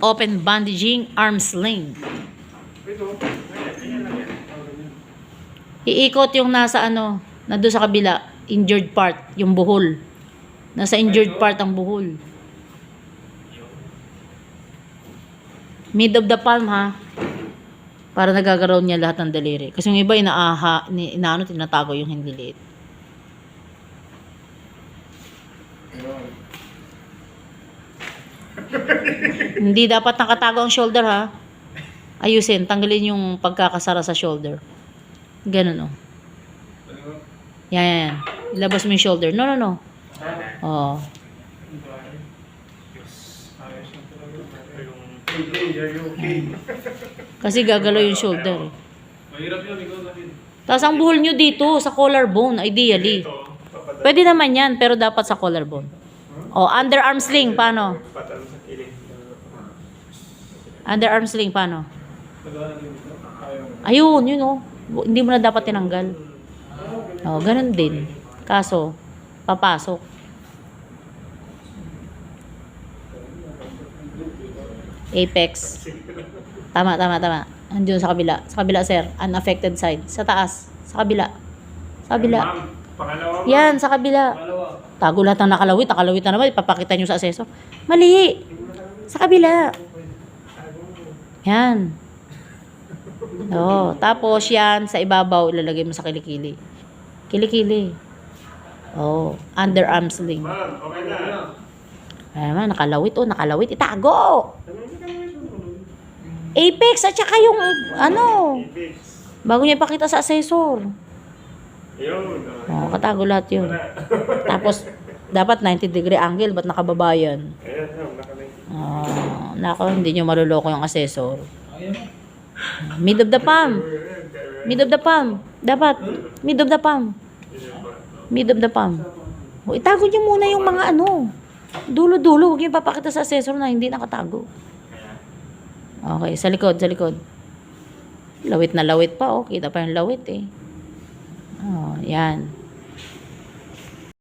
open bandaging, arm sling. Iikot yung nasa ano, na doon sa kabila, injured part, yung buhol. Nasa injured part ang buhol. Mid of the palm ha. Para nagagaraw niya lahat ng daliri. Kasi yung iba inaano, tinatago yung hindi liit. Hindi dapat nakatago ang shoulder ha. Ayusin, tanggalin yung pagkakasara sa shoulder. Ganun oh. Yan. Ilabas mo yung shoulder. No. Oh. Kasi gagalaw yung shoulder. Mahirap yun, ikaw natin. Tapos ang buhol nyo dito, sa collarbone, ideally. Pwede naman yan, pero dapat sa collarbone. Oh, underarm sling, paano? Underarm sling, paano? Ayun, yun oh. Hindi mo na dapat tinanggal. Oh, ganun din. Kaso, papasok. Apex. Tama. Andiyon sa kabila. Sa kabila, sir. Unaffected side. Sa taas. Sa kabila. Sa kabila. Pangalawa. Yan, sa kabila. Tago lahat ng nakalawit. Nakalawit na naman. Ipapakita nyo sa aseso. Mali. Sa kabila. Yan. Oh, tapos yan, sa ibabaw, ilalagay mo sa kilikili. Kilikili. Oh, underarm sling. Ma'am, okay na. Ay naman, nakalawit. Oh, nakalawit. Itago! Apex at saka yung ano, bago niya ipakita sa assessor. Yun. Oh, katago lahat yun. Tapos, dapat 90-degree angle. Ba't nakababa yan? Ayan, nakalay. Nako, hindi nyo maluloko yung assessor. Mid of the palm. Mid of the palm. Dapat, mid of the palm. Mid of the palm. O, itago nyo muna yung mga ano. Dulo-dulo. Huwag nyo papakita sa assessor na hindi nakatago. Okay, sa likod. Lawit na lawit pa, oh. Kita pa yung lawit, eh. Oh, yan.